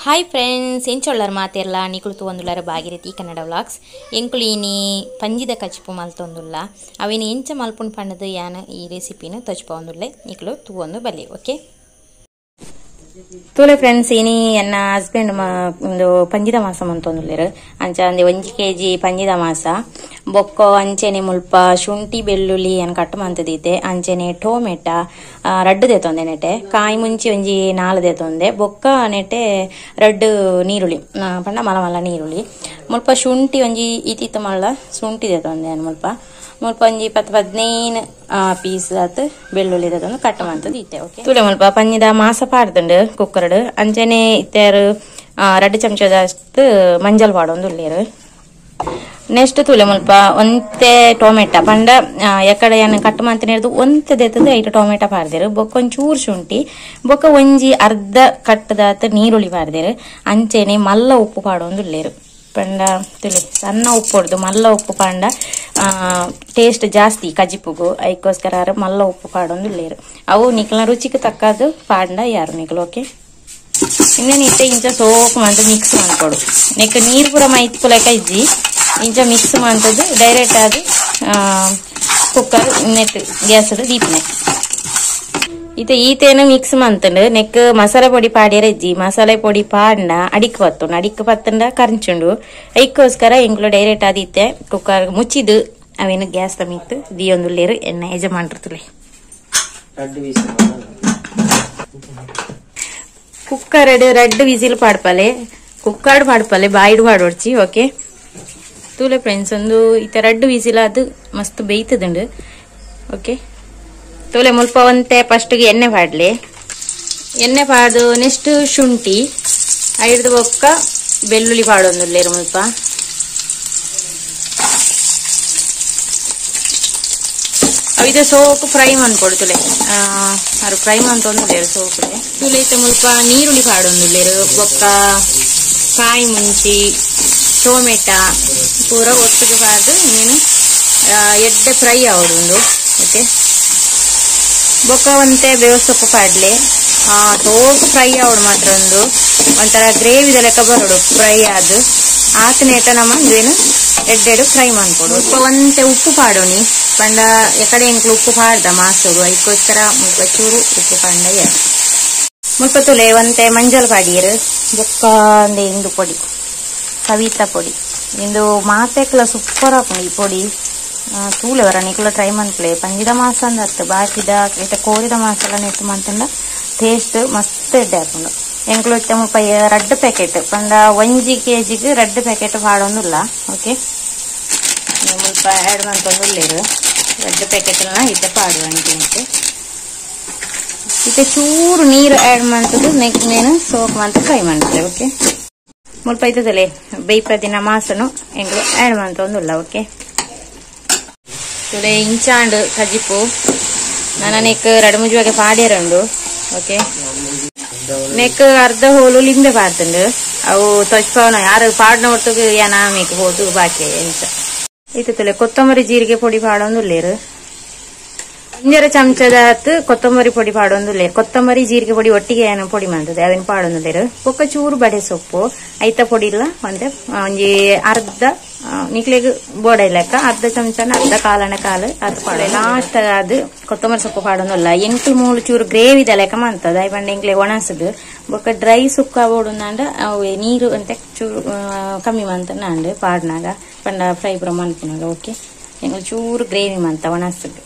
hi friends ಎಂಚೊಳ್ಳರ ಮಾತೆರ್ಲ ನಿಕುಲು ತೂವೊಂದುಲ್ಲಾರ Bhagirathi Kannada vlogs ಎಂಕುಲು ಇನಿ ಪಂಜಿದ ಕಚ್ಪು ಮಲ್ತೊಂದುಲ್ಲ ಅವಿನ ಎಂಚ ಮಲ್ಪುಂಡು ಪಂಡದು ಯಾನ ಈ ರೆಸಿಪಿನ ತಚ್ಪೊಂದುಲ್ಲೆ ನಿಕುಲು ತೂವೊಂದು ಬಲ್ಲೆ ಓಕೆ ತೂಲೆ ಫ್ರೆಂಡ್ಸ್ ಇನಿ ಎನ್ನ ಹಸ್ಬೆಂಡ್ ಒಂದು ಪಂಜಿದ ಮಾಸ ಮಂತೊಂದುಲ್ಲೆರ್ ಅಂಚ ಅಂದೆ 1 kg ಪಂಜಿದ ಮಾಸ ಬೊಕ್ಕ ಅಂಚೆನೆ ಮುಲ್ಪ ಶುಂಠಿ ಬೆಳ್ಳುಳ್ಳಿ ಅನ್ ಕಟ್ ಮಂತದಿತ್ತೆ ಅಂಚೆನೆ ಟೊಮೆಟೊ ರಡ್ಡು ದೇತೊಂದೆ ನೆಟೆ ಕಾಯಿ ಮುಂಚಿ ಒಂಜಿ 4 ದೇತೊಂದೆ ಬೊಕ್ಕ ನೆಟೆ ರಡ್ಡು ನೀರುಳ್ಳಿ ಪಂಡ ಮಲ ಮಲ ನೀರುಳ್ಳಿ ಮುಲ್ಪ ಶುಂಠಿ ಒಂಜಿ ಇತಿತ್ತ ಮಲ್ಲ ಶುಂಠಿ ದೇತೊಂದೆ ಅನ್ ಮುಲ್ಪ ಒಂಜಿ 10-15 ಪೀಸ್ ಆತ್ ಬೆಳ್ಳುಳ್ಳಿ ಅದೊಂದು ಕಟ್ ಮಂತದ್ದು ಇತ್ತೆ ಓಕೆ ತುಲೆ ಮುಲ್ಪ ಪಂಜಿದ ಮಾಸ ಪಾಡ್ದುಂಡು ಕುಕ್ಕರ್ಡ್ ಅಂಚನೆ ಇತ್ತೇರು 2 ಚಮಚದಷ್ಟು ಮಂಜಲ್ ಪಾಡೊಂದು ಉಳ್ಳೇರು ನೆಕ್ಸ್ಟ್ ತುಲೆ ಮುಲ್ಪ ಒಂತೆ ಟೊಮೆಟೊ ಪಂಡ ಎಕಡೆ ಏನು ಕಟ್ ಮಂತನೇರ್ದು ಒಂತೆ ದೇತದ 5 ಟೊಮೆಟೊ ಪಾಡ್ದೇರು ಬೊಕ್ಕ ಒಂಚೂರು ಶುಂಠಿ ಬೊಕ್ಕ ಒಂಜಿ ಅರ್ಧ ಕಟ್ಟದಾತ ನೀರುಳ್ಳಿ ಪಾಡ್ದೇರು ಅಂಚೆನೆ ಮಲ್ಲ ಉಪ್ಪು ಪಾಡೊಂದು ಉಳ್ಳೇರು ಪಂಡ ತುಳಿ ಸಣ್ಣ ಉಪ್ಪು ಹೊಡ್ದು ಮಲ್ಲ ಉಪ್ಪು ಪಾಂಡ ಟೇಸ್ಟ್ ಜಾಸ್ತಿ ಕಜಿಪುಗು ಅದಕ್ಕೋಸ್ಕರ ಮಲ್ಲ ಉಪ್ಪು ಪಾಡೊಂದು ಉಳ್ಳೇರು ಅವು ನಿಕ್ಲ ರುಚಿಗೆ ತಕ್ಕದು ಪಾಂಡ ಯಾರು ನಿಕ್ಲು ಓಕೆ ಇನ್ನೇನು ಇತ್ತೆ ಇಂಚ ಸೋಕು ಮಂತ ಮಿಕ್ಸ್ ಮಾಡ್ಕೊಡು ನೆಕ್ ನೀರು ಪೂರ ಮೈತ್ ಪುಲಕ ಇಜ್ಜಿ ಇಂಚ ಮಿಕ್ಸ್ ಮಾಡ್ತದ್ದು ಡೈರೆಕ್ಟ್ ಆಗಿ ಕುಕ್ಕರ್ ನೆಟ್ ಗ್ಯಾಸ್ ದೀಪನೆ ಇತ್ತೆ ಈತೇನು ಮಿಕ್ಸ್ ಮಂತಂಡು ನೆಕ್ ಮಸಾಲೆ ಪೊಡಿ ಪಾಡ್ಯಾರ ಇಜ್ಜಿ ಮಸಾಲೆ ಪೊಡಿ ಪಾಂಡ ಅಡಿಕ್ ಪತ್ತಂಡ ಕರ್ಚುಂಡು ಅದಕ್ಕೋಸ್ಕರ ಎಂಕ್ಲು ಡೈರೆಕ್ಟ್ ಆದಿತ್ತೆ ಕುಕ್ಕರ್ ಮುಚ್ಚಿದು ಅವೇನು ಗ್ಯಾಸ್ ತಮಿತ್ತು ದಿಯೊಂದುಲ್ಲೇರು ಎಣ್ಣೆ ಯಜಮಾನ್ರತುಲೆ ಕುಕ್ಕರ್ 2 ವಿಸಿಲ್ ಪಾಡ್ಪಲೆ ಕುಕ್ಕರ್ ಪಾಡ್ಪಲೆ ಬಾಯಿಡ್ ಪಾಡೋಡ್ಚಿ ಓಕೆ ತೂಲೆ ಫ್ರೆಂಡ್ಸ್ ಒಂದು ಇತ್ತ 2 ವಿಸಿಲ್ ಅದು ಮಸ್ತ್ ಬೇಯ್ತದುಂಡು ಓಕೆ ತೋಲೆ ಮುಲ್ಪ ಒಂತೆ ಫಸ್ಟ್ಗೆ ಎಣ್ಣೆ ಪಾಡ್ಲೆ ಎಣ್ಣೆ ಪಾಡು ನೆಕ್ಸ್ಟ್ ಶುಂಠಿ ಐದು ಬೊಕ್ಕ ಬೆಳ್ಳುಳ್ಳಿ ಪಾಡೊಂದುಲ್ಲೇರು ಮುಲ್ಪ ಅವಿದೆ ಸೋಪು ಫ್ರೈ ಮಾಡ್ಕೊಡ್ತುಲೆ ಅದು ಫ್ರೈ ಮಂತೊಂದುಲ್ಲೇರು ಸೋಪುಲೆ ತುಲೆ ಇತ್ತ ಮುಲ್ಪ ನೀರುಳ್ಳಿ ಪಾಡೊಂದುಲ್ಲೇರು ಬೊಕ್ಕ ಕಾಯಿ ಮುಂಚಿ ಟೊಮೆಟೊ ಪೂರ ಒಟ್ಟಿಗೆ ಪಾಡ್ದು ಇನ್ನೇನು ಎಡ್ಡೆ ಫ್ರೈ ಆವೊಂದು ಓಕೆ ಬೊಕ್ಕ ಒಂತೆ ಬೇವು ಸೊಪ್ಪು ಪಾಡ್ಲೆ ಸೋಪು ಫ್ರೈ ಆವಡು ಮಾತ್ರ ಒಂದು ಒಂಥರ ಗ್ರೇವಿದ ಲೆಕ್ಕ ಬರೋಡು ಫ್ರೈ ಆದು ಆತನೇಟ ನಮ್ಮ ಏನು ಎಡ್ಡೆಡು ಫ್ರೈ ಮಾಡ್ಕೊಡು ಒಂತೆ ಉಪ್ಪು ಪಾಡೋನಿ ಪಂಡ ಎಕಡೆ ಎಂಕ್ಲು ಉಪ್ಪು ಪಾಡ್ದ ಮಾಸೋಡು ಅದಕ್ಕೋಸ್ಕರ ಮುಲ್ಪ ಚೂರು ಉಪ್ಪು ಪಾಂಡ ಮುಲ್ಪ ತುಲೆ ಒಂತೆ ಮಂಜಲ್ ಪಾಡಿಯರು ಬೊಕ್ಕ ಒಂದೆ ಇಂದು ಪೊಡಿ ಕವಿತಾ ಪೊಡಿ ಇಂದು ಮಾತೆಕ್ಲ ಸೂಪರ್ ಹಾಕೊಂಡು ಈ ಪೊಡಿ ತೂಲೆವರ ನಿಕುಲ ಟ್ರೈ ಮನ್ಪ್ಲೆ ಪಂಜಿದ ಮಾಸ ಅಂದತ್ತು ಬಾಕಿದ ಇತ್ತ ಕೋರಿದ ಮಾಸ ಎಲ್ಲ ನೆಟ್ಟು ಮಂತಂಡ ಟೇಸ್ಟ್ ಮಸ್ತ್ ಎಡ್ಡೆ ಹಾಕೊಂಡು ಎಂಕ್ಲು ಇತ್ತ ಮುಲ್ಪ 2 ಪ್ಯಾಕೆಟ್ ಪಂಡ 1 kg 2 ಪ್ಯಾಕೆಟ್ ಪಾಡೊಂದುಲ್ಲ ಓಕೆ ಮುಲ್ಪ ಆ್ಯಡ್ ಮಂತೊಂದುಲ್ಲೇರು 2 ಪ್ಯಾಕೆಟ್ ಇತ್ತೆ ಪಾಡುವ ಅಂತ ಇತ್ತೆ ಚೂರು ನೀರು ಆ್ಯಡ್ ಮಾಡ್ತದ್ದು ನೆಕ್ಸ್ಟ್ ನೇನು ಸೋಪ್ ಮಂತ ಫ್ರೈ ಮಾಡ್ತೇವೆ ಓಕೆ ಮುಲ್ಪ ಇದ್ದದಲ್ಲೇ ಬೈಪದಿನ ಮಾಸನು ಎಂಕ್ಲು ಆ್ಯಡ್ ಮಂತೊಂದುಲ್ಲ ಓಕೆ ತುಲೆ ಇಂಚಾಂಡ್ ಕಜಿಪು ನನ್ನ ನೆಕ್ 2-3 ಬಗೆ ಪಾಡ್ಯಾರಂಡು ಓಕೆ ನೆಕ್ ಅರ್ಧ ಹೋಲು ಲಿಂಬೆ ಪಾಡ್ತಂಡು ಅವು ತೊಚ್ಪವನ ಯಾರು ಪಾಡ್ನ ಒಟ್ಟಿಗೆ ಏನ ಮೇಕ್ ಹೋದು ಬಾಕಿ ಎಂಚ ಇತ್ತು ತುಲೆ ಕೊತ್ತಂಬರಿ ಜೀರಿಗೆ ಪೊಡಿ ಪಾಡೊಂದುಲ್ಲೇರು 1 ಚಮಚದ ಹತ್ತು ಕೊತ್ತಂಬರಿ ಪೊಡಿ ಪಾಡೊಂದುಲ್ಲೇರು ಕೊತ್ತಂಬರಿ ಜೀರಿಗೆ ಪೊಡಿ ಒಟ್ಟಿಗೆ ಏನು ಪೊಡಿ ಮಾಡ್ತದೆ ಅವೇನು ಪಾಡೊಂದುಲ್ಲೇರು ಬೊಕ್ಕ ಚೂರು ಬಡೆ ಸೊಪ್ಪು ಐತ ಪೊಡಿ ಇಲ್ಲ ಒಂದೆ ಒಂಜಿ ಅರ್ಧ ನಿಕ್ಲೆಗ್ ಬೋಡ ಲೆಕ್ಕ ಅರ್ಧ ಚಮಚನ ಅರ್ಧ ಕಾಲನ ಕಾಲು ಅದು ಪಾಡ ಲಾಸ್ಟ್ ಅದು ಕೊತ್ತಂಬರಿ ಸೊಪ್ಪು ಪಾಡೊಂದುಲ್ಲ ಎಂಕ್ಲು 3 ಚೂರು ಗ್ರೇವಿದ ಲೆಕ್ಕ ಮಂತದ ಅይ ಪಂಡ ಎಂಕ್ಲೆ ಒಣಸದು ಬೊಕ್ಕ ಡ್ರೈ ಸುಕ್ಕ ಬೋಡುಂದಾಂಡ ಅವು ನೀರು ಅಂತೆ ಚೂರು ಕಮ್ಮಿ ಮಂತನಾಂಡು ಪಾಡ್ನಾಗ ಪಂಡ ಫ್ರೈ ಪುರ ಮನ್ಪುನಾಗ ಓಕೆ ಎಂಕ್ಲು ಚೂರು ಗ್ರೇವಿ ಮಂತ ಒಣಸದು